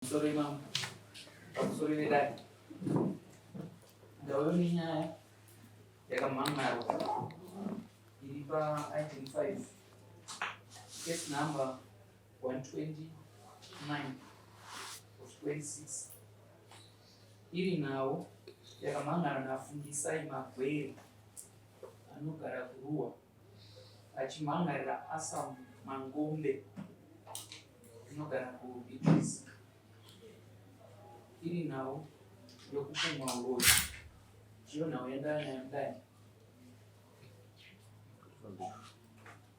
Sorry ma'am. Sorry nilai. Dawa ni niya yakamangaro. Ili pa item 5. Case number 129 of 26. Ili nawo yakamangaro nafundisa imagwere anogara kuruwa achimangarira Asa Mangombe anogara kuBitisi. Ili nawo yokupumwa ngoni chiyo nawo yendana yandani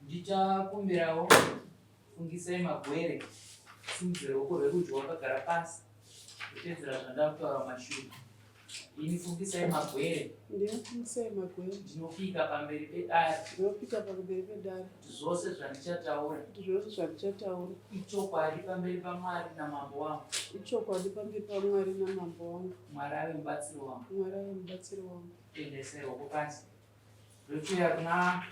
ndichakumbirawo fungisai magwere simudzire ruoko rwerudyi wakagara pasi kutedzera zvandakutaura mashure. Ini fungisai magwere ndinopika pamberi pedare kuti zvose zvandichataura ichokwadi pamberi paMwari namambo wangu. Mwari ave mubatsiri wangu. Tendesai ruoko pasi. Ndochiuya kuna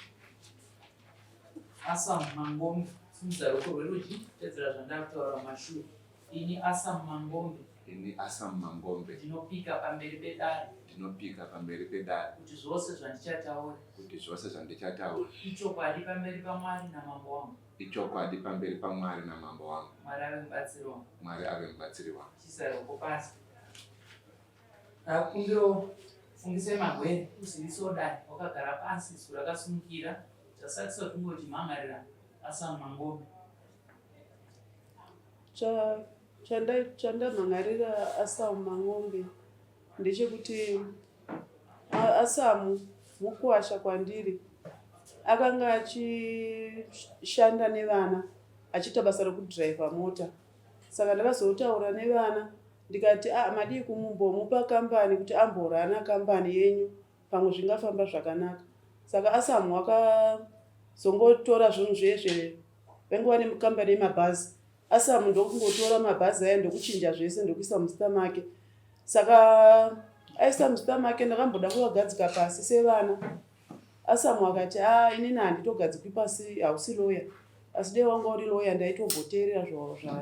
Asa Mangombe simudzira ruoko rwerudyi kutedzera zvandakutaura mashure. Ini Asa Mangombe ndinopika pamberi pedare kuti zvose zvandichataura ichokwadi pamberi paMwari namambo wangu. Mwari ave mubatsiri wangu. Chisai ruoko pasi. Akumbiro fungisai magwere uzivise odai wakagara pasi ziso rakasimukira chasatisa kungoti mhangarira Asa Mangombe. Chandamhangarira Asa Mangombe ndechekuti Asamu mukuwasha kwandiri. Akanga achishanda nevana achiita basa rekudhiraivha mota. Saka ndakazotaura nevana ndikati madii kumumbomupa kambani kuti amborana kambani yenyu pamwe zvingafamba zvakanaka. Saka Asamu wakazongotora zvinhu zvezve venguva nekambani yemabhazi. Asamu ndokungotora mabhazi aya ndokuchinja zvese ndokuisa muzita make. Saka aisa muzita make ndakamboda kuvagadzika pasi sevana. Asamu akati inini handitogadzikwi pasi, hausi loya. Asi dei wanga uri loya ndaitomboteerera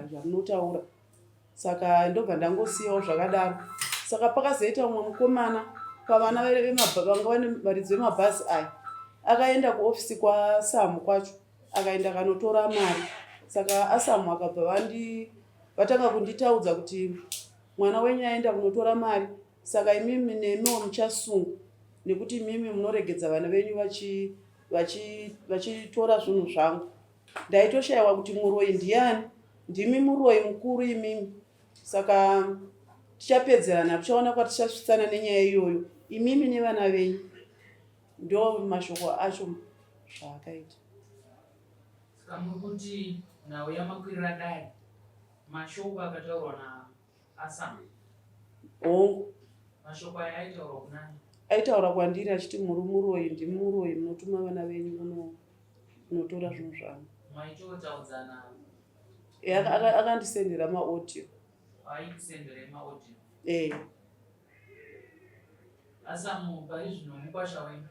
zvamunotaura. Saka ndobva ndangosiyawo zvakadaro. Saka pakazoita mumwe mukomana pavana vanga varidzi vemabhazi aya akaenda kuofisi kwaSamu kwacho akaenda kanotora mari. Saka Asamu akabva vatanga kunditaudza kuti mwana wenyu aenda kunotora mari, saka imimi nemiwo muchasungwa nekuti imimi munoregedza vana venyu vachitora zvinhu zvangu. Ndaitoshayiwa kuti muroyi ndiani? Ndimi muroyi mukuru imimi. Saka tichapedzerana tichaona kwatichasvitsana nenyaya iyoyo imimi nevana venyu. Ndo mashoko acho zvaakaita. Saka muri kuti nawo yamakwirira dai mashoko akataurwa naAsamu. Mashoko aya aitaurwa kunani? Aitaura kwandiri achiti muri muroyi, ndimi muroyi munotuma vana venyu munotora zvinhu zvangu. Maitotaudzana? Akandisendera maaudio. Aikusendera maaudio? Asamu pari zvino mukwasha wenyu?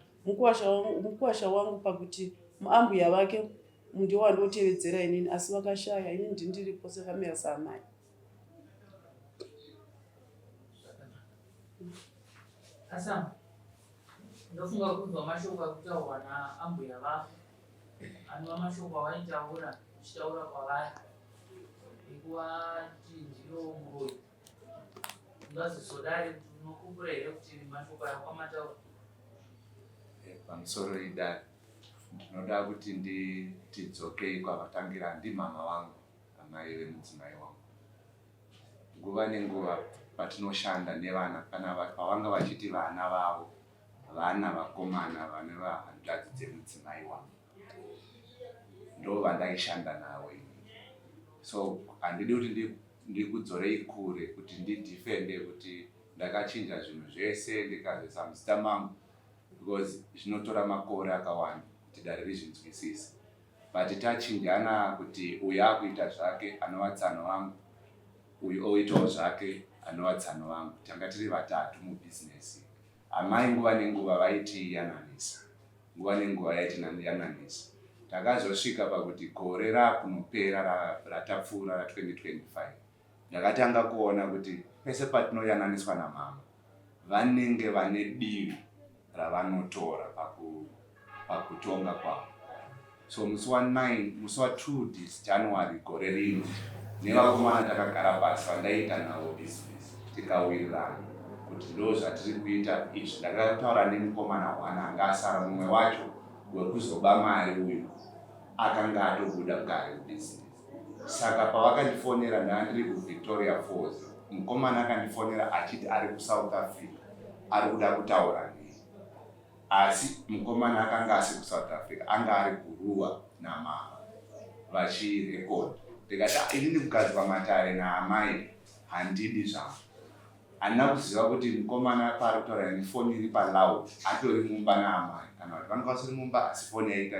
Mukwasha wangu pakuti muambuya vake ndiwo wandotevedzera inini, asi vakashaya. Inini ndindiripo sekamera saamai. Asamu, ndofunga kunzwa mashoko akutaurwa naambuya vako anova mashoko awaitaura uchitaura kwavari ekuvati ndiro muroyi. Ungazosodari kuti unokumbura here kuti mashoko aya kwamataura? Pamusoro idari ndinoda kuti tidzokei kwavatangira ndimama vangu, amai vemudzimai wangu. Nguva nenguva patinoshanda nevana pavanga vachiti vana vavo, vana vakomana vane vahanzvadzi dzemudzimai wangu, ndo vandaishanda navo ini. So handidi kuti ndikudzorei kure kuti ndidhifende kuti ndakachinja zvinhu zvese ndikazoisa muzita mangu, because zvinotora makore akawanda kuti dare rizvinzwisise. But tachinjana kuti uyu akuita zvake anova tsano wangu, uyu oitawo zvake anova tsano wangu. Tanga tiri vatatu mubhizinesi. Amai nguva nenguva vaitiyananisa, nguva nenguva yaitinayananisa. Takazosvika pakuti gore rakunopera ratapfuura ra 2025 ndakatanga kuona kuti pese patinoyananiswa namama vanenge vane divi ravanotora pakutonga kwavo. So musi wa 2 January gore rino nevakomana takagara pasi vandaita navo business tikawirirana kuti ndo zvatiri kuita izvi. Ndakataura nemukomana wana anga asara, mumwe wacho wekuzoba mari uyu akanga atobuda kare business. Saka pavakandifonera ndandiri kuVictoria Falls, mukomana akandifonera achiti ari kuSouth Africa ari kuda kutaura neni, asi mukomana akanga asi kuSouth Africa, anga ari kuRuwa naMama vachirekodha. Ndikati inini mukadzi pamatare naamai handidi zvangu. Handina kuziva kuti mukomana pari kutaura neni foni iri paloud atori mumba naamai, kana kuti vanga vasiri mumba asi foni yaita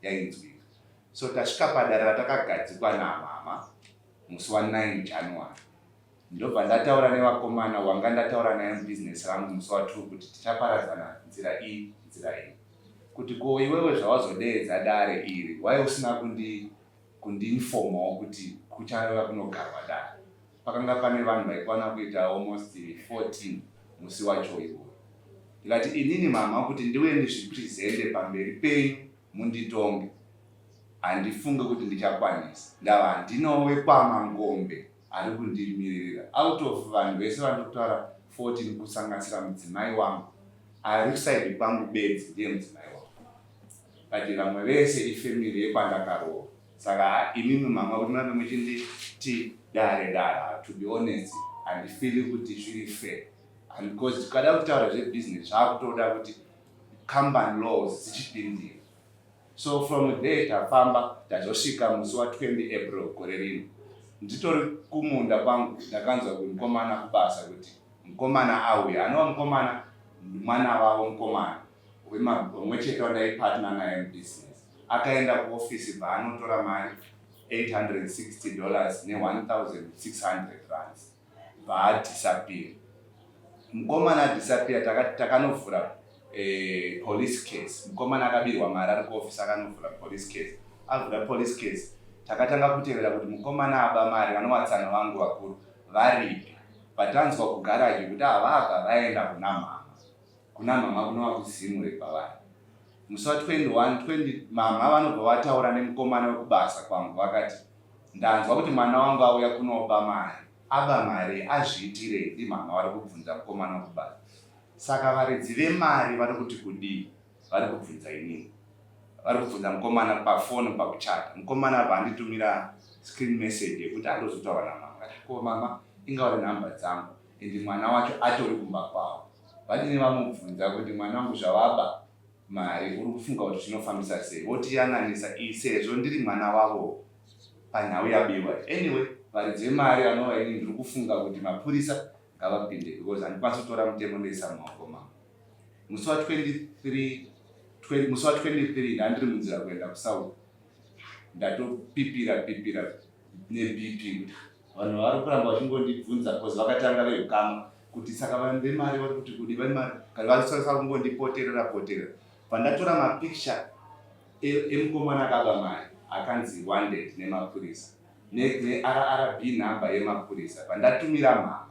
yainzwika. So tasvika padare ratakagadzikwa naMama musi wa 9 January. Ndobva ndataura nevakomana wanga ndataura naye mubusiness rangu musi wa 2 kuti tichaparadzana nzira iyi nzira iyi. Kuti ko iwewe zvawazodeedza dare iri wai usina kundiinformawo kuti kuchaiva kunogarwa dare. Pakanga pane vanhu vaikwana kuita almost 14 musi wacho iwoyo. Ndikati inini Mama kuti ndiwe ndizvipresente pamberi penyu munditonge, handifunge kuti ndichakwanisa. Ndava handinowe kwaMangombe ari kundimirira. Out of vanhu vese vanokutaura 14 kusanganisira mudzimai wangu ari kusaidi kwangu bedzi ndiye mudzimai wangu. Kati vamwe vese ifamily yekwandakarowa. Saka imimi Mama kuti mave muchinditi dare, to be honest, handifili kuti zviri fair. And because tikada kutaura zvebusiness zvakutoda kuti company laws dzichipindira. So from there tafamba tazosvika musi wa 20 April gore rino. Nditori kumunda kwangu ndakanzwa kuti mukomana kubasa kuti mukomana auya. Anova mukomana mwana wavo mukomana umwe chete wandaipartner naye mubusiness. Akaenda kuofisi paanotora mari $860 ne$1,600 paadisappear. Mukomana disappear takanovhura police case. Mukomana akabirwa mari ari kuofisi akanovhura police case. Avhura police case takatanga kutevera kuti mukomana aba mari vanowatsana vangu vakuru varipi. Patanzwa kugaraji kuti havabva vaenda kuna mama kunova kuzimure kwavari. Musi wa 21 Mama vanobva vataura nemukomana wekubasa kwangu vakati ndanzwa kuti mwana wangu auya kunoba mari. Aba mari azviitirei? Ndi Mama vari kubvunza mukomana wekubasa. Saka varidzi vemari vari kuti kudii? Vari kubvunza inini. Vari kubvunza mukomana pafoni pakuchata. Mukomana vanditumira screen message yekuti andozotaura naMama. Ko Mama ingauri nhamba dzangu ende mwana wacho atori kumba kwavo. Vadini vamubvunza kuti mwana wangu zvawaba mari uri kufunga kuti zvinofambisa sei? Votiyananisa sezvo ndiri mwana wavo panhau yabiwa. Anyway, varidzi vemari vanova inini ndiri kufunga kuti mapurisa ngavapinde because handikwanisi kutora mutemo ndoisa mumaoko mangu. Musi wa 23 ndandiri munzira kuenda kuSouth. Ndatopipira neBP. Vanhu vari kuramba vachingondibvunza because vakatanga vehukama kuti saka vanhu vemari vari kuti kudi vemari kana varisasa kungondipoterera. Pandatora mapicture emukomana akaba mari akanzi wanted nemapurisa neRRB number yemapurisa. Pandatumira Mama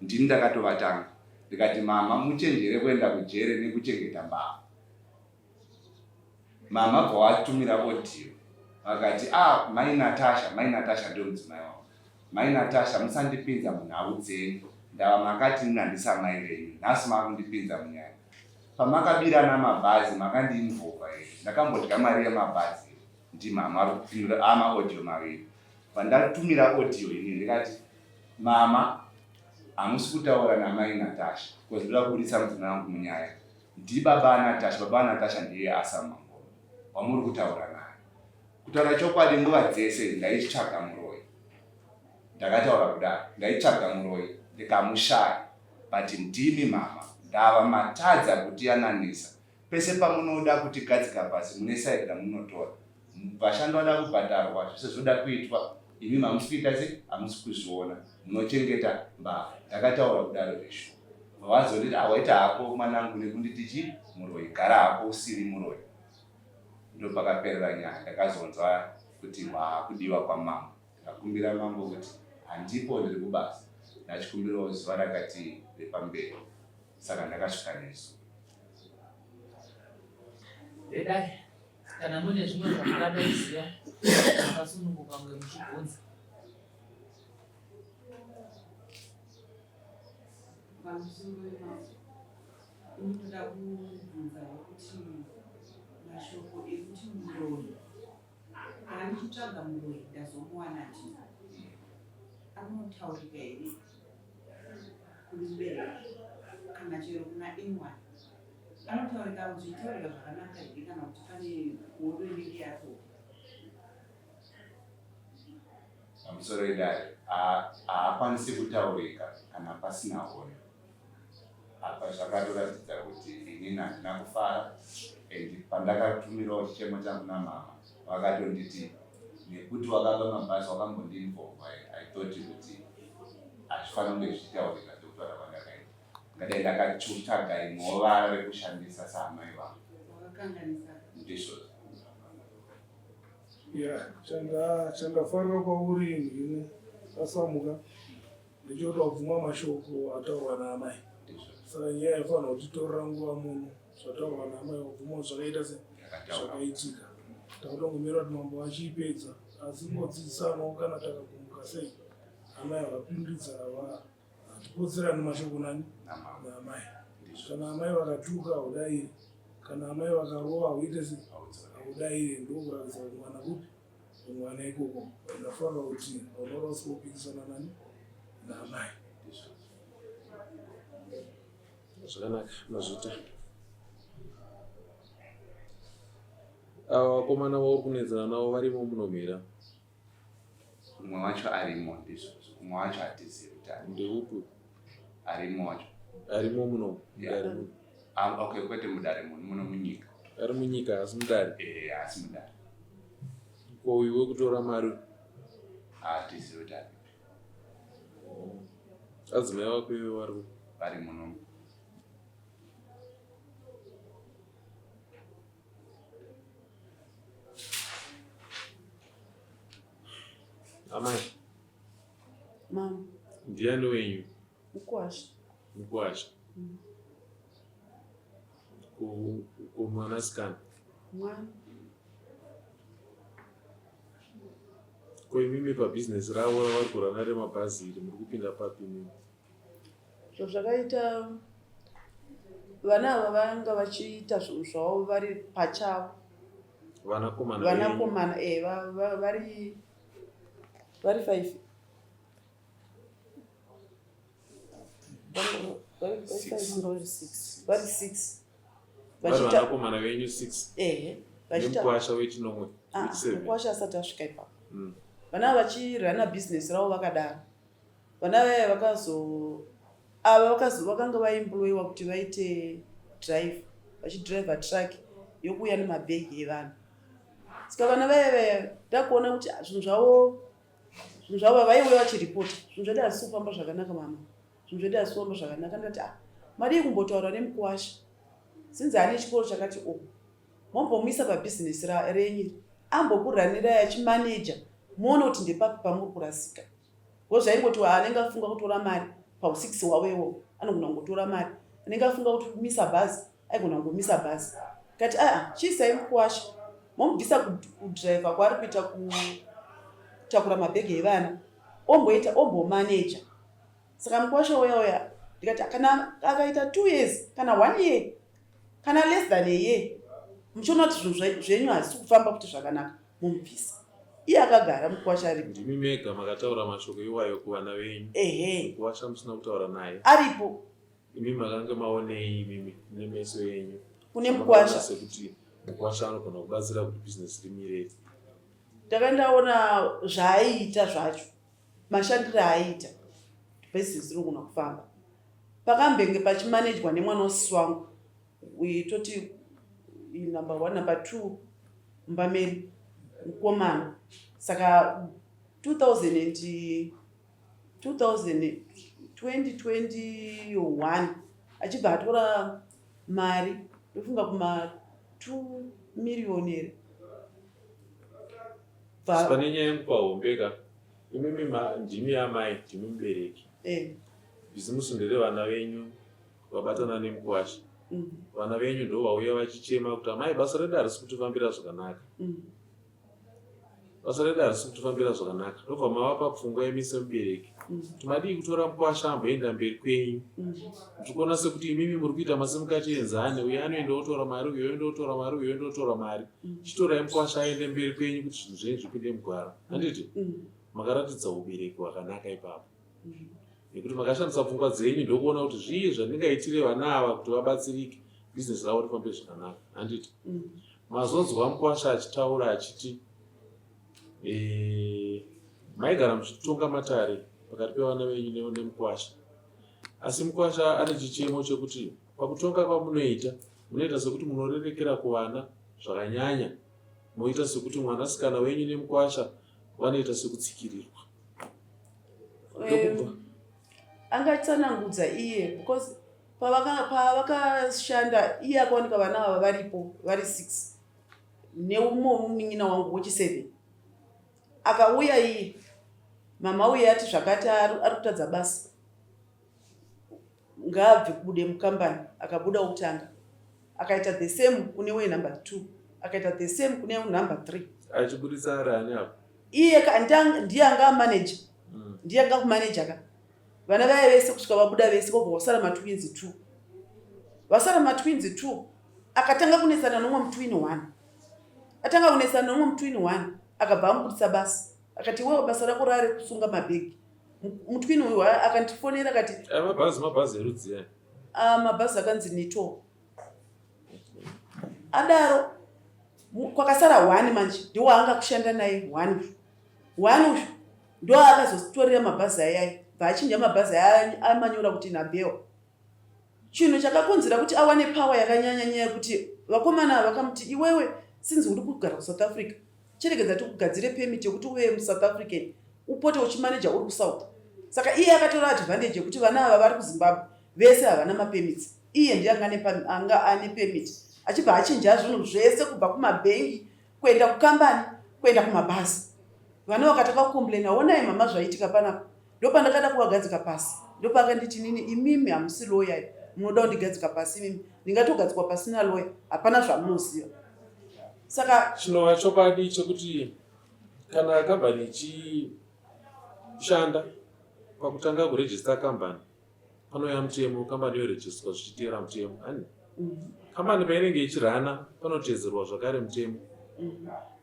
ndini ndakatovatanga ndikati Mama muchenjere kuenda kujere nekuchengeta mbavha. Mama bvawatumira audio vakati mai Natasha ndio mudzimai wangu. Mai Natasha musandipinza munhau dzenyu. Ndava makati handisa mai venyu. Nhasi makundipinza munyaya. Pamakabirana mabhazi makandiinvhova here. Ndakambodya mari yemabhazi. Ndi Mama ari kupindura audio maviri. Pandatumira audio ini ndikati Mama hamusi kutaura namai Natasha because ndoda kubudisa mudzimai wangu munyaya. Ndi baba Natasha. Baba Natasha ndiye Asa Mangombe wamuri kutaura naye. Kutaura chokwadi nguva dzese ndaitsvaga Muroi. Ndakataura kudaro ndaitsvaga Muroi ndikamushaya. But ndimi Mama ndava matadza kutiyananisa. Pese pamunoda kutigadzika pasi mune side ramunotora. Vashandi vada kubhadharwa zvese zvoda kuitwa. Imi hamusi kuita sei? Hamusi kuzviona. Munochengeta mbavha. Ndakataura kudaro resho. Vazonditi waita hako mwanangu nekunditi chii? Muroi. Gara hako usiri Muroi. Ndopakaperera nyaya. Ndakazonzwa kuti kudiwa kwaMambo. Ndakakumbira Mambo kuti handipo ndiri kubasa ndachikumbirawo zuva rakati repamberi saka ndakasvika nesu. Redai kana mune zvimwe zvamungadaziva makasununguka kunge muchibvunza. unoda kubvunza kuti mashoko ekuti muroyi kana ndichitsvaga muroyi ndazomuwana ti anotaurika here kumubereki kana chero kuna anyone anotaurika zvichitaurika zvakanaka here kana kuti pane hodo inenge yatoka pamusoro idari haakwanisi kutaurika kana pasina hodo. Apa zvakatoratidza kuti inini handina kufara and pandakatumirawo chichemo changu namama vakatonditi nekuti wakaba mabhazi wakambondinvolva I thought kuti hazvifanira kunge zvichitaurika sekutaura kwandakaita ngadai ndakatsvaga imwe rekushandisa saamai vangu ndizvo. chandafarira kwauri ini asamuka ndichoti wabvuma mashoko ataurwa naamai saka nyaya yafanira kutitorera nguva muno zvataurwa naamai wabvuma zvakaita zvakaitika takutongomira kuti mambo vachiipedza asi ngodzidzisanawo kana takagumuka sei amai vakapindudza hatipotsirani mashoko nani naamai kana amai vakatuka haudairi kana amai vakarova hauite sei haudairi ndokuratidza kumwana kuti umwana ikoko ndafanira kuti unorasi kupikisana nani naamai zvakanaka mazvita. Ava vakomana vauri kunetsana navo varimo munomhira? Umwe wacho arimo ndizvo, umwe wacho hatizivi kuti ndeupi arimo wacho arimo muno okay kwete mudare muno munyika ari munyika asi mudare asi mudare ko iwe kutora mari hatizivi kuti ari adzimai vako iwe vari muno. amai mama ndiani wenyu? Mukwasha. Mukwasha. Kumwanasikana Mwana. Koimimi pabhizinesi ravo vari kurana remabhazi iri muri kupinda papi mimi? Zvakaita vana ava vanga vachiita zvinhu zvavo vari pachavo. Vanakomana vari 5. Vari 6. Vanakomana venyu 6? Nemukwasha wechinomwe? Mukwasha asati asvika ipapo. Vana vachirana bhizinesi ravo vakadaro. Vana vaya vakanga vaemployiwa kuti vaite drive, vachidhiraivha truck yokuuya nemabhegi evanhu. Saka vana vaya ndakuona kuti zvinhu zvavo vaiuya vachiripota. Zvinhu zvadi hazisi kufamba zvakanaka mama. Zvinhu zvadi hazisi kufamba zvakanaka. Ndati madii kumbotaura nemukwasha. Sinzi ane chikoro chakati mambomuisa pabhizinesi renyu. Ambokuranirai achimaneja. Muone kuti ndepapi pamuri kurasika. Zvaingoti anenge afunga kutora mari pa6 wawewo anogona kungotora mari. Anenge afunga kuti kumisa bhazi aigona kungomisa bhazi. Kati chiisai mukwasha. Momubvisa kudhiraivha kwaari kuita kutakura mabhegi evana. Ombomaneja. Saka mukwasha uya ndikati kana akaita 2 years kana 1 year kana less than a year muchiona kuti zvinhu zvenyu hazisi kufamba kuti zvakanaka mumubvisa. Iye akagara mukwasha aripo. Ndimi mega makataura mashoko iwayo kuvana venyu? Mukwasha musina kutaura naye? Aripo. Imi makanga maonei mimi nemeso yenyu? Kune mukwasha sekuti mukwasha anogona kubatsira kuti bhizinesi rimire. Ndakandaona zvaaita zvacho. Mashandiro aiita. Bhizinesi rinogona kufamba. Pakambenge pachimanejwa nemwana wosisi wangu. Toti number 1 number 2 Mbameri mukomana. Saka 2021 achibva atora mari ndofunga kuma 2 million here. Pane nyaya yekupa hombeka imimi ndimi amai, ndimi mubereki. Bhizimusi nderevana venyu vabatana nemukwasha. Vana venyu ndo vauya vachichema kuti amai basa redu harisi kutifambira zvakanaka. Basa redu harisi kutifambira zvakanaka. Ndobva mavapa pfungwa imi semubereki. Timadii kutora mukwasha amboenda mberi kwenyu. Tikuona sekuti imimi muri kuita masimukati enzane, uyo anoenda otora mari, uyo oenda otora mari, uyo oenda otora mari. Chitorai mukwasha aende mberi kwenyu kuti zvinhu zvenyu zvipinde mugwara. Handiti? Makaratidza ubereki hwakanaka ipapo. Nekuti makashandisa pfungwa dzenyu ndokuona kuti zvii zvandingaitire vana ava kuti vabatsirike bhizinesi ravo rifambe zvakanaka. Handiti? Mazonzwa mukwasha achitaura achiti maigara muchitonga matare pakati pevana venyu nemukwasha. Asi mukwasha ane chichemo chekuti pakutonga kwamunoita munoita sekuti munorerekera kuvana zvakanyanya. Moita sekuti mwanasikana wenyu nemukwasha vanoita sekutsikirirwa. Angatsanangudza iye because pavakashanda iye akaoneka vana ava varipo vari 6 neumwe muminyina wangu wechi7 akauya iye mama uye ati zvakati ari kutadza basa ngaabve kubude mukambani. Akabuda utanga akaita the same kune we number 2 akaita the same kune number 3 achibudisa arani apo iye ndiye anga manager ndiye anga kumanager ka vana vaye vese kusvika vabuda vese kobva wasara matwins 2 vasara matwins 2 akatanga kunesana nomwe mutwini 1 atanga kunesana nomwe mutwini 1 akabva amubudisa basa akati wewe basa rako rari kusunga mabhegi. Mutwini uyu akandifonera akati mabhazi erudziya mabhazi akanzi Nito. Adaro kwakasara 1 manje ndiwo anga kushanda naye 1 uyu ndo akazotorera mabhazi ayayi vachinja mabhazi amanyora kuti Nabeo. Chinhu chakakonzera kuti awane power yakanyanya nyaya kuti vakomana vakamuti iwewe sinzi uri kugara kuSouth Africa chiregedza tikugadzire permit yekuti uve muSouth African upote uchimanager uri kuSouth. Saka iye akatora advantage yekuti vana ava vari kuZimbabwe vese havana mapermits. Iye ndiye anga ane permit achibva achinja zvinhu zvese kubva kumabhengi kuenda kukambani kuenda kumabhazi. Vana vakataka kucomplaina onai mama zvaitika panapa. Ndopandakada kuvagadzika pasi ndopakanditi nini imimi hamusi lawyer munoda kundigadzika pasi imimi ndingatogadzikwa pasina lawyer hapana zvamunoziva. Saka chinova chokwadi chekuti kana kambani ichishanda pakutanga kurejista kambani panouya mutemo kambani yorejistwa zvichiteera mutemo. Kambani painenge ichirana panotedzerwa zvakare mutemo.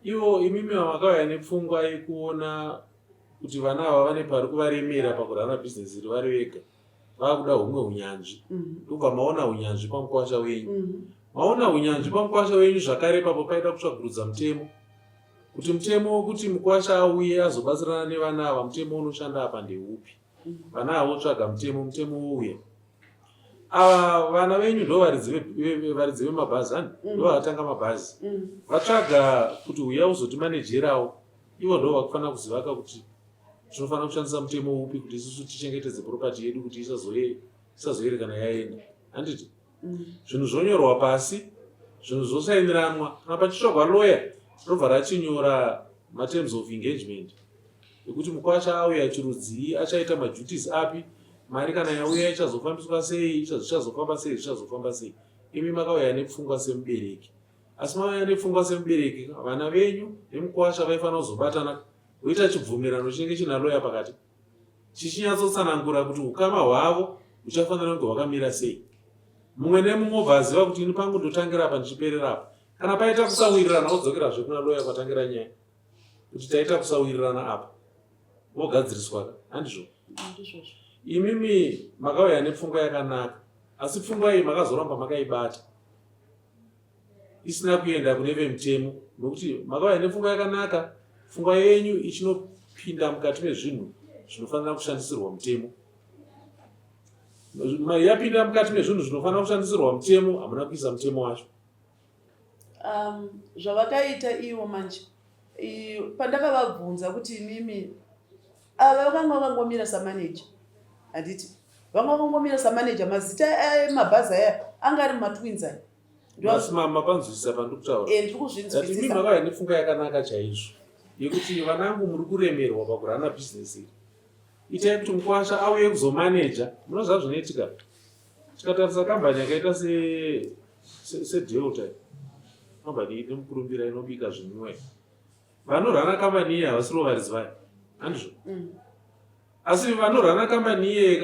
Ivo imimi vamakauya nepfungwa yekuona kuti vana ava vane pari kuvaremera pakurana bhizinesi vari vega vakuda humwe unyanzvi. Ndobva maona unyanzvi pamukwasha wenyu. Maona unyanzvi pamukwasha wenyu zvakare papo paida kutsvagurudza mutemo. Kuti mutemo wokuti mukwasha auye azobatsirana nevana ava mutemo unoshanda apa ndeupi. Vana ava votsvaga mutemo wouya. Ava vana venyu ndo varidzi vemabhazi ndo vakatanga mabhazi. Vatsvaga kuti uya uzotimanejerawo. Ivo ndo vakufanira kuzivaka kuti tinofanira kushandisa mutemo upi kuti isusu tichengetedze property yedu kuti isazoyere kana yaenda. Handiti? Zvinhu zvonyorwa pasi, zvinhu zvosainiranwa. Kana pachitsvagwa lawyer robva rachinyora terms of engagement yekuti mukwasha auya chirudzii achaita maduties api, mari kana yauya ichazofambiswa sei, zvichazofamba sei. Imi makauya nepfungwa semubereki. Asi mauya nepfungwa semubereki, vana venyu nemukwasha vaifanira kuzobatana voita chibvumirano chinenge china lawyer pakati chichinyatsosanangura kuti ukama hwavo huchafanira kunge hwakamira sei. Mumwe nemumwe obvaziva kuti ini pangu ndotangira apa ndichiperera apa. Kana paita kusawirirana wodzokerazve kuna lawyer kwatangira nyaya kuti taita kusawirirana apa wogadziriswa. Handizvo? Imimi makauya nepfungwa yakanaka, asi pfungwa iyi makazoramba makaibata isina kuenda kune vemutemo nokuti makauya nepfungwa yakanaka. Pfungwa yenyu ichinopinda mukati mezvinhu zvinofanira kushandisirwa mutemo. Yapinda mukati mezvinhu zvinofanira kushandisirwa mutemo hamuna kuisa mutemo wacho. Zvavakaita ivo manje pandakavabvunza kuti imimi ava vakanga vakangomira samanager. Handiti vanga vakangomira samanager. Mazita emabhazi aya anga ari matwins aya. Asi mapanzwisisa pandikutaura. Ndiri kuzvinzwisisa. Imimi makauya nepfungwa yakanaka chaizvo. yekuti vanangu muri kuremerwa pakurana bhizinesi iri. Itai kuti Mukwasha auye kuzomaneja. Munoziva zvinoitika. Tikatarisa kambani yakaita seDelta, kambani ine mukurumbira inobika zvinwiwa. Vanorana kambani iyi havasiro varidzi vayo. Handizvo? Asi vanorana kambani iyi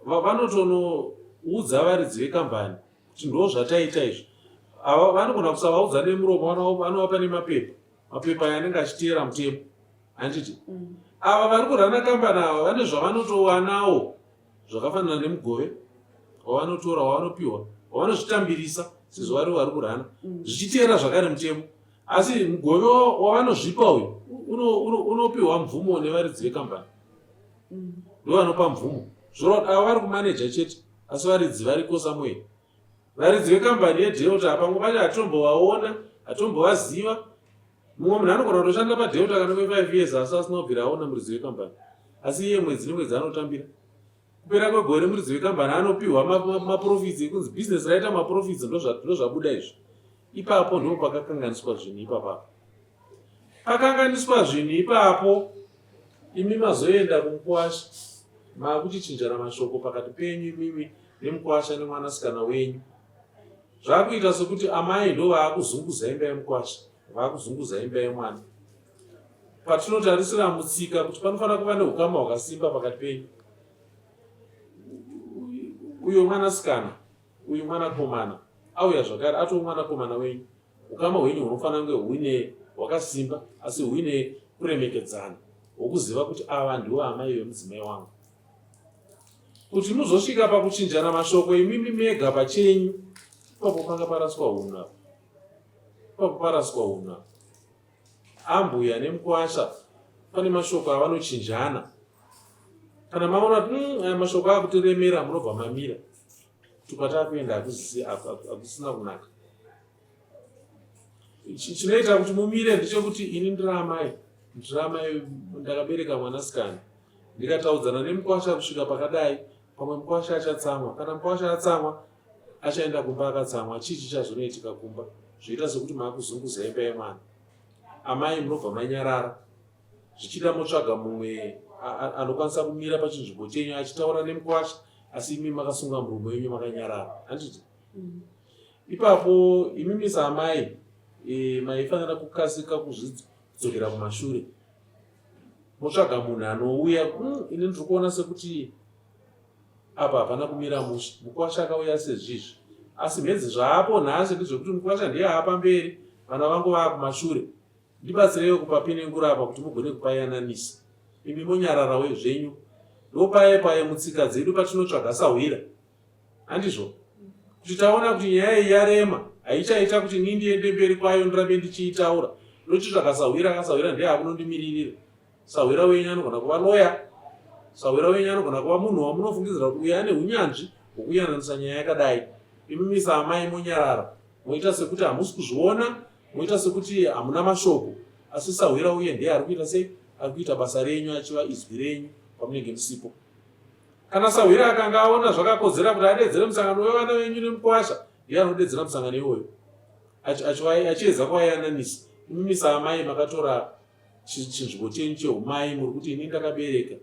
vanotonoudza varidzi vekambani kuti ndo zvataita izvi. Ava vanogona kusavaudza nemuromo, vanovapa nemapepa. Mapepa yanenge achiteera mutemo. Handiti? Ava vari kurana kambani ava vane zvavanotowanawo zvakafanana nemugove wavanotora, wavanopiwa, wavanozvitambirisa sezvo vari kurana zvichiteera zvakare mutemo. Asi mugove wavanozvipa uyu unopiwa mvumo nevaridzi vekambani. Ndo vanopa mvumo. Ava vari kumaneja chete, asi varidzi variko samwe. Varidzi vekambani yeDelta pamwe pacho hatombovaona, hatombovaziva. Mumwe munhu anogona kutoshanda paDelta kana kwe5 years asi asina kubvira aona muridzi wekambani. Asi iye mwedzi nemwedzi anotambira. Kupera kwegore muridzi wekambani anopiwa maprofits ekunzi business raita maprofits ndo zvabuda izvi. Ipapo ndo pakakanganiswa zvinhu ipapo. Pakanganiswa zvinhu ipapo, imi mazoenda kuMukwasha makuchichinjana mashoko pakati penyu imimi neMukwasha nemwanasikana wenyu. Zvakuita sekuti amai ndo vaakuzunguza imba yeMukwasha, vaakuzunguza imba yemwana. Patinotarisira mutsika kuti panofanira kuva neukama hwakasimba pakati penyu. Uyo mwanasikana, uyu mwanakomana auya zvakare atova mwanakomana wenyu. Ukama hwenyu hunofanira kunge huine hwakasimba, asi huine kuremekedzana, hwokuziva kuti ava ndiwo amai vemudzimai wangu. Kuti muzosvika pakuchinjana mashoko imimi mega pachenyu, ipapo panga paraswa hunhu. Ipapo paraswa hunhu. Ambuya neMukwasha pane mashoko avanochinjana. Kana maona kuti aya mashoko akutiremera, munobva mamira. Tukataka kuenda hakusina kunaka. Chinoita kuti mumire ndechekuti ini ndiri amai ndakabereka mwanasikana. Ndikataudzana neMukwasha kusvika pakadai, pamwe Mukwasha achatsamwa. Kana Mukwasha atsamwa, achaenda kumba akatsamwa. Chichi chazvinoitika kumba. Zvoita sekuti maakuzunguza imba yemwana. Amai munobva manyarara. Zvichida motsvaga mumwe anokwanisa kumira pachinzvimbo chenyu achitaura neMukwasha, asi imi makasunga muromo wenyu makanyarara. Handiti? Ipapo imimi samai maifanira kukasika kuzvidzokera kumashure. Motsvaga munhu anouya, ini ndiri kuona sekuti apa hapana kumira mushe. Mukwasha akauya sezvizvi. Asi mhedzi zvaapo nhasi ndezvekuti Mukwasha ndiye aapa mberi, vana vangu vaakumashure. Ndibatsireiwo kupa pinengura apa kuti mugone kupayananisa. Imi monyarara zvenyu. Ndopaye mutsika dzedu patinotsvaga sahwira. Handizvo? Kuti taona kuti nyaya iyi yarema, haichaita kuti ini ndiende mberi kwayo ndirambe ndichiitaura. Ndochitsvaga sahwira, kasahwira ndiye akunondimiririra. Sahwira wenyu anogona kuva loya. Sahwira wenyu anogona kuva munhu wamunofungidzira kuti uyu ane unyanzvi hwokuyananisa nyaya yakadai. Imimi samai monyarara. Moita sekuti hamusi kuzviona, moita sekuti hamuna mashoko. Asi sahwira uye ndiye ari kuita sei? Ari kuita basa renyu achiva izwi renyu pamunenge musipo. Kana sahwira akanga aona zvakakodzera kuti adedzere musangano wevana venyu neMukwasha, ndiye anodedzera musangano iwoyo. Achiedza kuvayananisa. Imimi samai makatora chinzvimbo chenyu cheumai, muri kuti ini ndakabereka.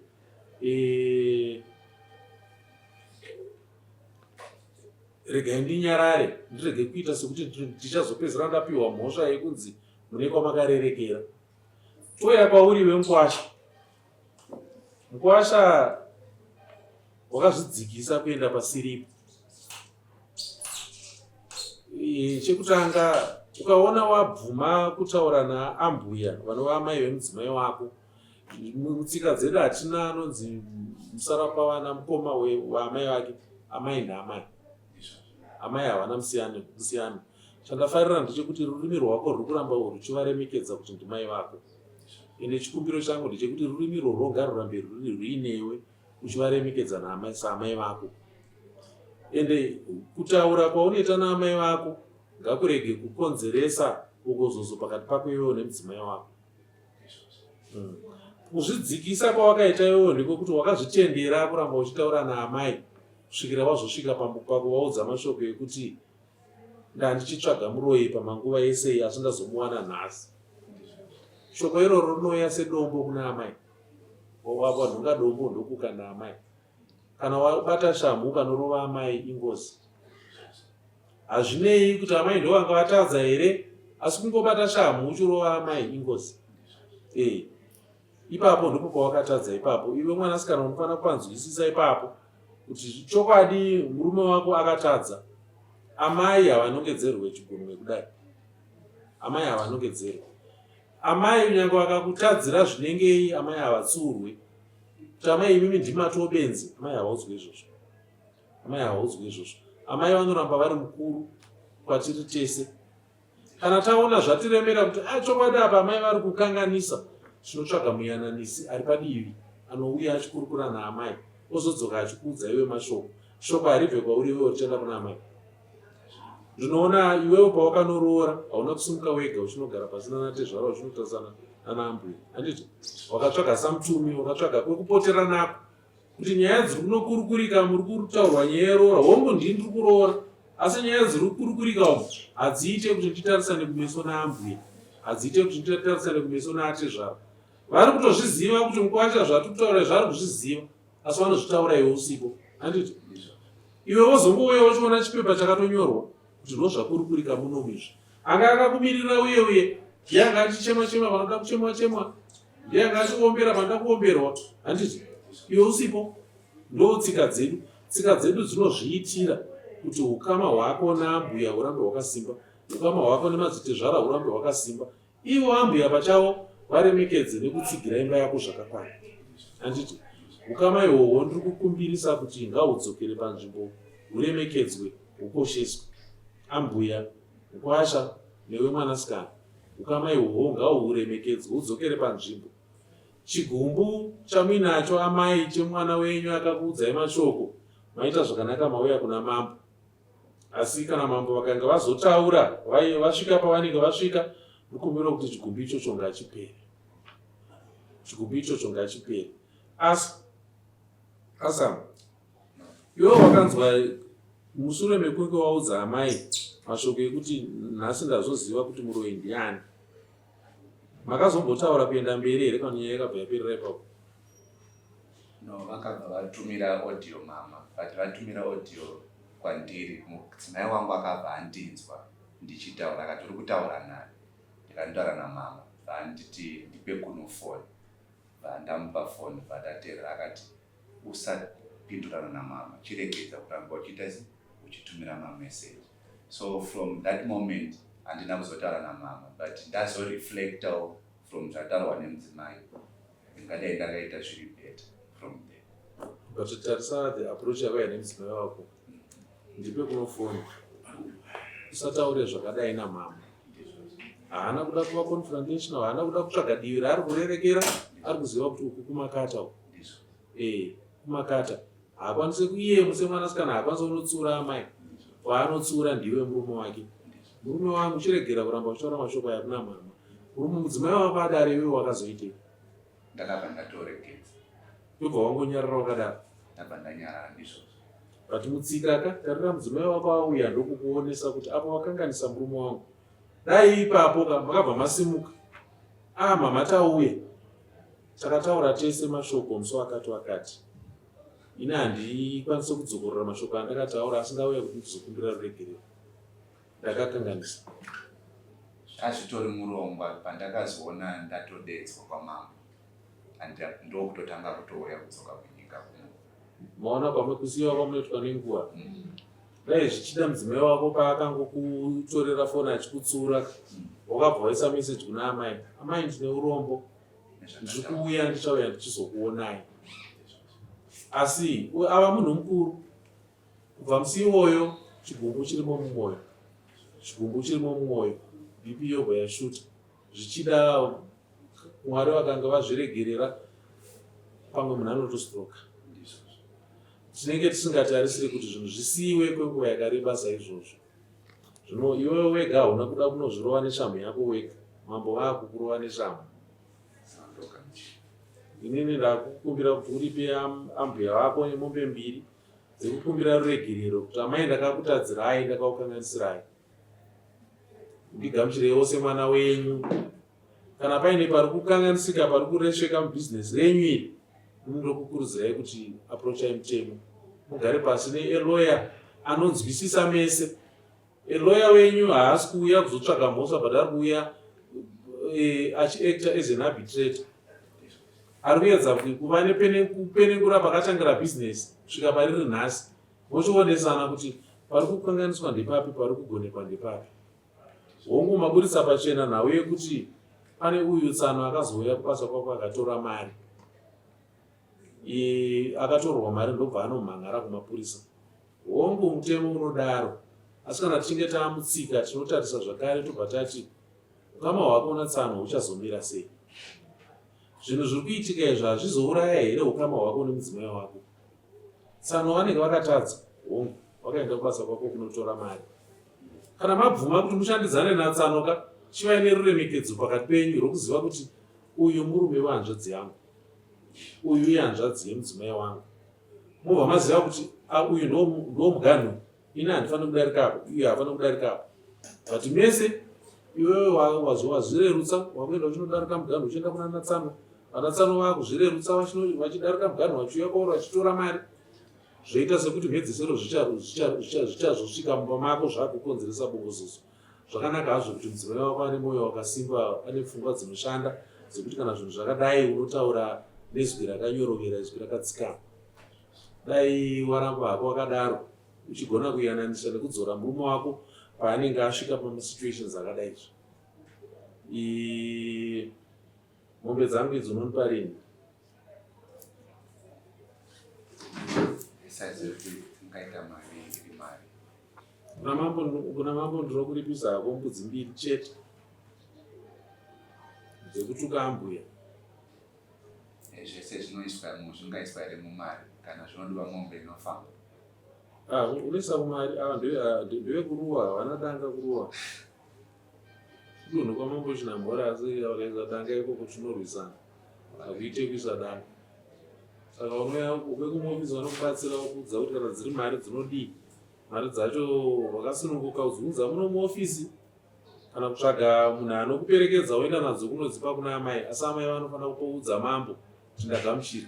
Regai ndinyarare, ndirege kuita sekuti ndichazopedzera ndapiwa mhosva yekunzi mune kwamakarerekera. Toya kwauri weMukwasha. Mukwasha wakazvidzikisa kuenda pasiripo. Chekutanga, ukaona wabvuma kutaura naambuya vanova amai vemudzimai wako, mutsika dzedu hatina anonzi musarapa vana mukoma waamai vake, amai naamai. Amai havana musiyano. Chandafarira ndechekuti rurimi rwako ruri kuramba ruchivaremekedza kuti ndimai vako. Ende chikumbiro changu ndechekuti rurimi rwoga rurambe ruri rwinewe uchivaremekedza saamai vako. Ende kutaura kwaunoita naamai vako ngakurege kukonzeresa ukozozo pakati pako iwewe nemudzimai wako. Kuzvidzikisa kwawakaita iwewe ndikokuti wakazvitendera kuramba uchitaura naamai kusvikira wazosvika pako waudza mashoko ekuti ndandichitsvaga muroyi pamanguva ese asi ndazomuwana nhasi. shoko iroro rinouya sedombo kuna amai. Wanhunga dombo ndokuka naamai. Kana wabata shamhu kanorova amai ingozi. Hazvinei kuti amai ndo vanga vatadza here, asi kungobata shamhu uchirova amai ingozi. Ipapo ndipo pawakatadza ipapo. Iwe mwanasikana unofanira kupanzwisisa ipapo kuti chokwadi murume wako akatadza. Amai havanongedzerwe chigunwe kudai. Amai havanongedzerwe. Amai nyange vakakutadzira zvinengei, amai havatsurwe. Kuti amai imimi ndimatobenzi, amai havaudzwi izvozvo. Amai havaudzwi izvozvo. Amai vanoramba vari mukuru kwatiri tese. Kana taona zvatiremera kuti chokwadi apa amai vari kukanganisa, tinotsvaga muyananisi ari padivi anouya achikurukura naamai, ozodzoka achikuudza iwe mashoko. Shoko haribve kwauri iwe uchienda kuna amai. Ndinoona iwewo pawakanoroora hauna kusimuka wega uchinogara pasina natezvara uchinotarisana nanaambuya. Handiti wakatsvaga samutumi, wakatsvaga kwekupotera nako kuti nyaya dziri kunokurukurika muri kutaurwa nyaya yeroora, hongu ndini ndiri kuroora, asi nyaya dziri kukurukurika umu hadziite kuti nditarisane kumeso naambuya, hadziite kuti nditarisane kumeso naatezvara. Vari kutozviziva kuti mukwacha zvatiri kutaura zvari kuzviziva, asi vanozvitaura iwe usipo. Handiti iwe wozombouya uchiona chipepa chakatonyorwa kuti ndozvakurukurika munomizvi. Anga akakumirira uye ndianga achichema-chema panoda kuchemwa-chemwa, ndianga achiombera panoda kuomberwa. Handiti iwe usipo. Ndo tsika dzedu. Tsika dzedu dzinozviitira kuti ukama hwako naambuya hurambe hwakasimba, ukama hwako nemadzitezvara hurambe hwakasimba. Ivo ambuya pachavo varemekedze nekutsigira imba yako zvakakwana. Handiti ukama ihwohwo ndiri kukumbirisa kuti ngahudzokere panzvimbo, huremekedzwe, hukosheswe. Ambuya, mukwasha newe mwanasikana, ukama ihwohwo ngahuhuremekedzwe, hudzokere panzvimbo. Chigumbu chamuinacho amai chemwana wenyu akakuudzai mashoko, maita zvakanaka mauya kuna mambo. Asi kana mambo vakanga vazotaura vasvika pavanenge vasvika, ndikumbira kuti chigumbu ichocho ngachipere. Chigumbu ichocho ngachipere. Asa iwe wakanzwa mushure mekunge waudza amai mashoko ekuti nhasi ndazoziva kuti muroyi ndiani, makazombotaura kuenda mberi here kana nyaya yakabva yapera ipapo? No, vakabva vatumira audio mama, but vatumira audio kwandiri. Mudzimai wangu akabva andinzwa ndichitaura, akati uri kutaura naye. Ndikandotaura namama, vanditi ndipe kuno foni, vandamupa foni, vatateerera akati usapindurana namama, chiregedza kuramba uchitumira mameseji. So from that moment handina kuzotaura namama, but ndazoreflectawo from zvataurwa nemudzimai, ndingadai ndakaita zviri better from there. Ukatotarisa the approach yakauya nemudzimai wako, ndipe kuno foni, usataure zvakadai namama. Haana kuda kuva confrontational, haana kuda kutsvaga divi raari kurerekera, ari kuziva kuti uku kumakata uku. Kumakata. Haakwanise iye musemwanasikana haakwanise kunotsura amai. Waanotsura ndiwe murume wake. Murume wangu uchiregera kuramba uchitaura mashoko aya kuna mama. Mudzimai wako adare iwe wakazoitei? Ndakabva ndatoregedza. Ndobva wangonyarara wakadaro? Ndabva ndanyarara ndizvozvo. But mutsika tarira mudzimai wako auya ndokukuonesa kuti apa wakanganisa murume wangu. Dai ipapo makabva masimuka. Mama tauya. Takataura tese mashoko musi wakati. Ina handikwanise kudzokorera mashoko andakataura asingauya kuti ndizokumbira ruregerero. Ndakakanganisa. Azvitori murongwa pandakazoona ndatodedzwa kwamama. Ndokutotanga kutouya kudzoka kunyika kuno. Maona kwamekusiyiwa kwamunoitwa nenguva. Dai zvichida mudzimai wako paakangokutorera foni achikutsura, wakabva waisa meseji kuna amai. Amai ndine urombo. Ndiri kuuya ndichauya ndichizokuonai. Asi ava munhu mukuru. Kubva musi iwoyo chigumbu chirimo mumwoyo. Chigumbu chirimo mumwoyo. BP yobva yashuta. Zvichida Mwari vakanga vazviregerera, pamwe munhu anotostroka. Tinenge tisingatarisiri kuti zvinhu zvisiyiwe kwenguva yakareba saizvozvo. Zvino iwe wega hauna kuda kunozvirova neshamhu yako wega. Mambo vaakukurova neshamhu. Inini ndakukumbira kuti uripe ambuya vako nemombe 2 dzekukumbira ruregerero kuti amai kana paine pari kukanganisika, pari kuresheka mubhizinesi renyu iri, ndinokukurudzirai kuti aprochai mutemo, mugare pasi neeloya anonzwisisa mese. Eloya wenyu haasi kuuya kuzotsvaga mhosva, but ari kuuya achiacta as an arbitrator. Ari kuedza kuva nepenengura pakatangira bhizinesi kusvika pariri nhasi, mochionesana kuti pari kukanganiswa ndepapi, pari kugonekwa ndepapi. Hongu maburitsa pachena nhau yekuti pane uyu tsano akazouya kubasa kwako akatora mari, akatorwa mari ndobva anomhangara kumapurisa. Hongu mutemo unodaro, asi kana tichinge taamutsika tinotarisa zvakare tobva tati ukama hwako natsano huchazomira sei. Zvinhu zviri kuitika izvi hazvizouraya here ukama hwako nemudzimai wako? Tsano vanenge vakatadza, hongu wakaenda kubasa kwako kunotora mari. Kana mabvuma kuti mushandidzane natsanoka, chivai neruremekedzo pakati penyu rokuziva kuti uyu murume wehanzvadzi yangu, uyu ihanzvadzi yemudzimai wangu. Mobva maziva kuti uyu ndo muganhu, ini handifani kudarikapo, uyu hafani kudarikapo. But mese iwewe wazvirerutsa, wakuenda uchinodarika muganhu uchienda kuna natsano, vanatsano vakuzvirerutsa vachidarika muganhu vachiuya kwauri vachitora mari, zvoita sekuti mhedzisero zvichazosvika mumba mako zvakukonzeresa bongozozo. Zvakanaka hazvo kuti mudzimai wako ane mwoyo wakasimba, ane pfungwa dzinoshanda dzekuti kana zvinhu zvakadai unotaura nezwi rakanyorovera, zwi rakatsikama. Dai waramba hako wakadaro uchigona kuyananisha nekudzora murume wako paanenge asvika pamasituations akadai izvo. Mombe dzangu idzi unonipa rini? Kuna mambo ndinokuripisa hako mbudzi 2 chete dzekutuka ambuya. Zvese zvingaiswa here mumari kana zvinodiwa mombe inofamba? Unoisa mumari, ndevekuruwa, havana danga kuruwa. Dunhu kwamambo china mhora, asi wakaisa danga ikoko chinorwisana, hakuite kuisa danga. Saka unouya wekumuofisi vanokubatsira kuudza kuti kana dziri mari dzinodii, mari dzacho wakasununguka uziudza muno muofisi, kana kutsvaga munhu anokuperekedza woenda nadzo kunodzipa kuna amai, asi amai vanofanira kutoudza mambo kuti ndagamuchira.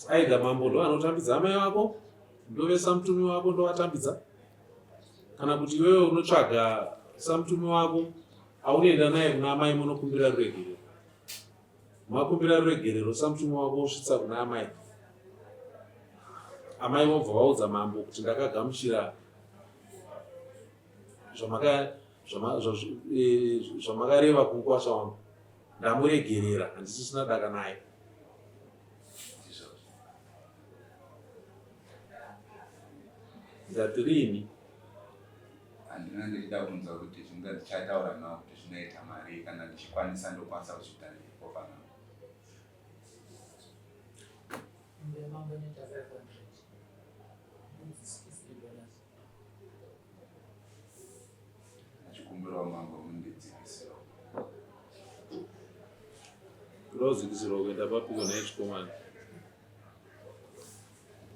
Aidha mambo ndo anotambidza amai vako, ndove samutumi wako ndovatambidza. Kana kuti iwewe unotsvaga samutumi wako aunoenda naye kuna amai munokumbira ruregerero, makumbira ruregerero samutumi wako osvitsa kuna amai, amai vobva vaudza mambo kuti ndakagamuchira zvamakareva kumukwasha wangu, ndamuregerera, handisisina daka naye. Ndati rini? Handina ndichida kunzwa kuti zvinga ndichataura navo kuti zvinoita mari kana ndichikwanisa ndokwanisa kuchita ndipo pana. Achikumbirawo mambo mundidzikisiro. Kudzikisiro kuenda papiko naye chikomana.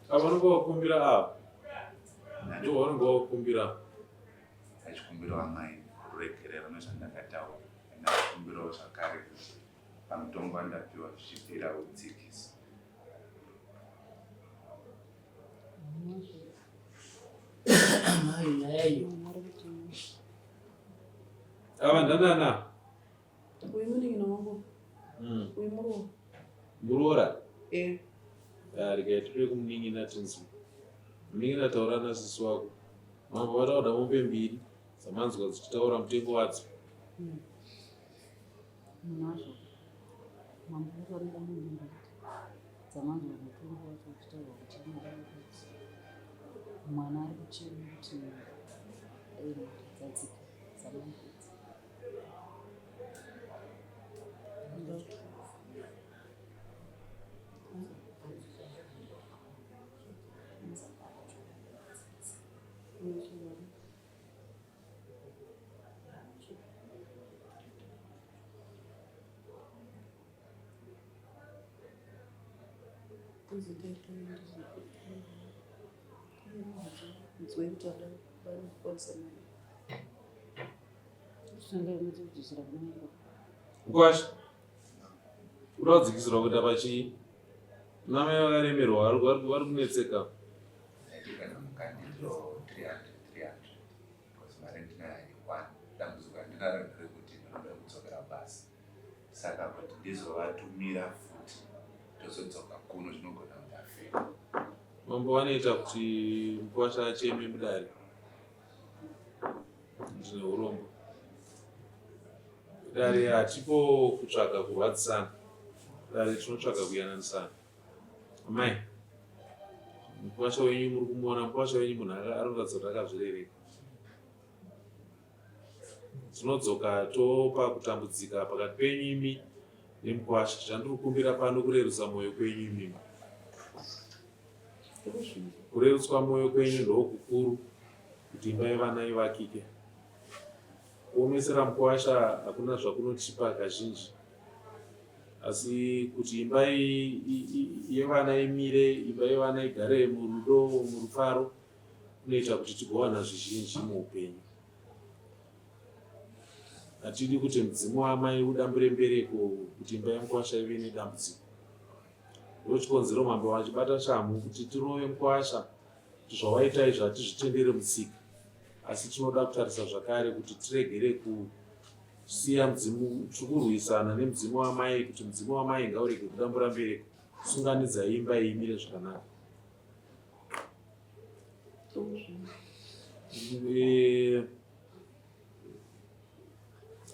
Avanonga vakumbira ava. Ndo vanonga vakumbira. Achikumbirawo amai kuregerera nezvandakataura. Achikumbirawo zvakare kuti pamutombo wandapiwa zvichibvira udzikisi. Ava ndanana. Uyu muningina wangu. Uyu muruwa. Muruwa? Rikaitire kumuningina tinzwi. Muningina taura nasisi wako. Mambo vataura mombe 2 dzamanzwa dzichitaura mutengo wadzo. Nazvo. Mambo vataura mombe 2 dzamanzwa mutengo wadzo dzichitaura kuti mwana ari kuchema kuti dzadzika dzamangudza. Zvanga zvinoita kuti zvirabunanga Mukwasha uda kudzikisirwa kuita pachii namai vakaremerwa vari kunetseka. Kana mukandiro 300 because mari ndinayo 1 dambudziko randinaro nderekuti ndinoda kudzokera basi, saka kuti ndizovatumira futi tozodzoka kuno zvinogona kuti afeka. Mambo vanoita kuti Mukwasha acheme mudare. Ndine urombo. Dare hatipo kutsvaga kurwadzisana, dare tinotsvaga kuyananisana. Amai, Mukwasha wenyu muri kumuona, Mukwasha wenyu munhu anoratidza kuti akazvirereka. Tinodzoka topa kutambudzika pakati penyu imi neMukwasha. Chandiri kukumbira pano kurerusa mwoyo kwenyu imi. Kurerutswa mwoyo kwenyu ndokukuru kuti imba yevana ivakike. Kuomesera Mukwasha hakuna zvakunotipa kazhinji, asi kuti imba yevana imire, imba yevana igare murudo, murufaro, kunoita kuti tigowana zvizhinji muupenyu. Hatidi kuti mudzimu wamai udambure mbereko kuti imba yaMukwasha ive nedambudziko. Ndochikonzero mambo vachibata shamhu kuti tirove Mukwasha kuti zvawaita izvi hatizvitendere mutsika, asi tinoda kutarisa zvakare kuti tiregere kusiya mudzimu, tikurwisana nemudzimu wamai, kuti mudzimu wamai ngaurege kudambura mbereko, sunganidza imba imire zvakanaka.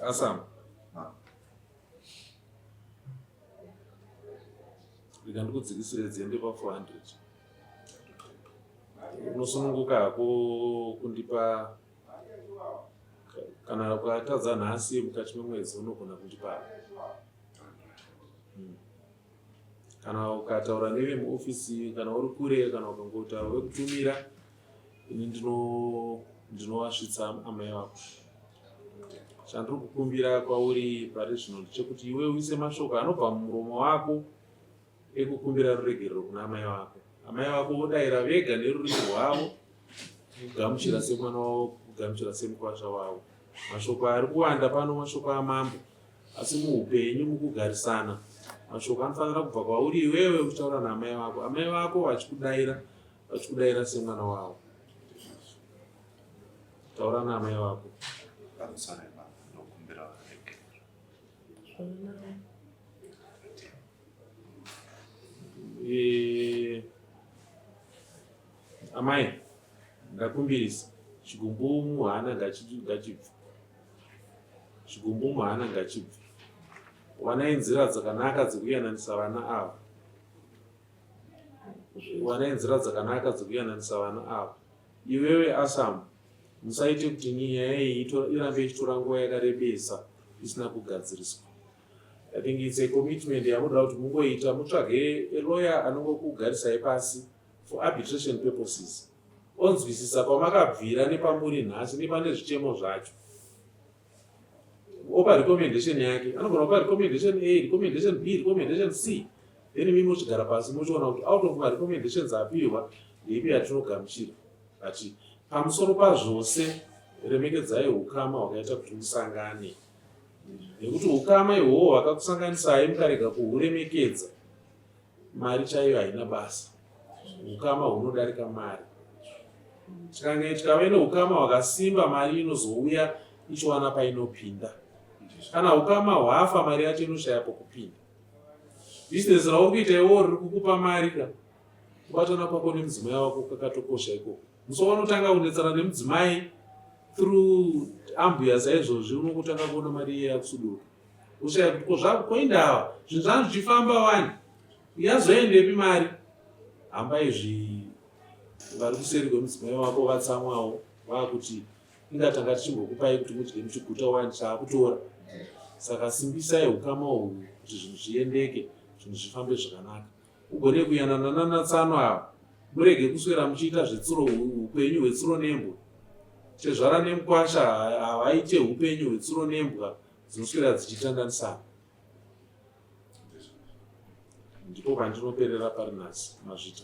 Asam, rega ndikudzikisire dziende pa400. Unosununguka hako kundipa, kana ukatadza nhasi mukati memwedzi unogona kundipa. Kana ukataura nevemuofisi, kana uri kure, kana ukangotaura wekutumira, ini ndinovasvitsa amai vako. Chandiri kukumbira kwauri pari zvino ndechekuti iwe uise mashoko anobva mumuromo wako ekukumbira ruregerero kuna amai vako. Amai vako vodayira vega nerurimi rwavo kugamuchira semwana wavo, kugamuchira seMukwasha wavo. Mashoko ari kuwanda pano mashoko amambo, asi muupenyu mukugarisana mashoko anofanira kubva kwauri iwewe uchitaura naamai vako. Amai vako vachikudayira semwana wavo. Taura naamai vako. Amai, ndakumbirisa, chigumbu muhana ngachibve. Chigumbu muhana ngachibve. Wanai nzira dzakanaka dzekuyananisa vana ava. Wanai nzira dzakanaka dzekuyananisa vana ava. Iwewe Asam, musaite kuti nyaya iyi irambe ichitora nguva yakarebesa isina kugadziriswa. I think it's a commitment yamunoda kuti mungoita, mutsvage a lawyer anongokugarisai pasi for arbitration purposes. Onzwisisa pamakabvira nepamuri nhasi nepane zvichemo zvacho. Opa recommendation yake, anogona kupa recommendation A, recommendation B, recommendation C. Then mimi muchigara pasi muchiona kuti out of my recommendations apiwa ndeipi yatinogamuchira. Ati pamusoro pazvose remekedzai ukama hwakaita kuti musangane. Nekuti ukama ihwohwo hwakakusanganisai mukarega kuhuremekedza, mari chaiyo haina basa. Ukama hunodarika mari. Tikave neukama hwakasimba, mari inozouya ichiwana painopinda. Kana ukama hwafa, mari yacho inoshaya pokupinda. Bhizinesi rauri kuita iwo riri kukupa mari ka, kubatana kwako nemudzimai wako kakatokosha ikoko. Musoona utanga kunetsana nemudzimai through ambuya saizvozvi, unokutanga kuona mari iye yakusuduka. Ushaya kuti koindawa zvinhu zvangu zvichifamba wani yazoendepi mari. Hamba izvi vari kuseri kwemudzimai wako vatsamwawo, vakuti ingatanga tichimbokupai kuti mudye muchiguta wani chaakutora. Saka simbisai ukama uhwu kuti zvinhu zviendeke, zvinhu zvifambe zvakanaka. Ugone kuyanana natsano ava, murege kuswera muchiita zvetsuro, upenyu hwetsuro nembwa. Chezvara neMukwasha havaite upenyu hwetsuro nembwa dzinoswera dzichitandanisana. Ndipo pandinoperera pari nhasi mazvita.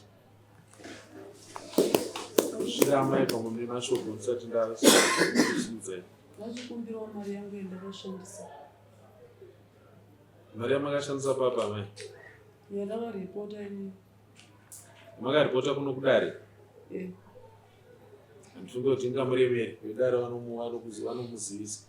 Zvira amai pamwe nemashoko ndisati ndasimudzai. Vachikumbirawo mari yangu yandakashandisa. mari yamakashandisa papa mai yadakaripota ini makaripota kuno kudare Eh, handifunge kuti ingamuremeri vedare vanomuzivisa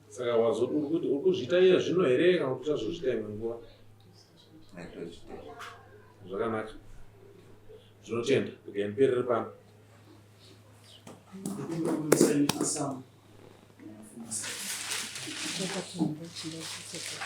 saka uri kuzviita iye zvino here kana kuti uchazozviita imwe nguva zvakanaka zvinotenda kugainiperere pano Takatanga chinda chitseka.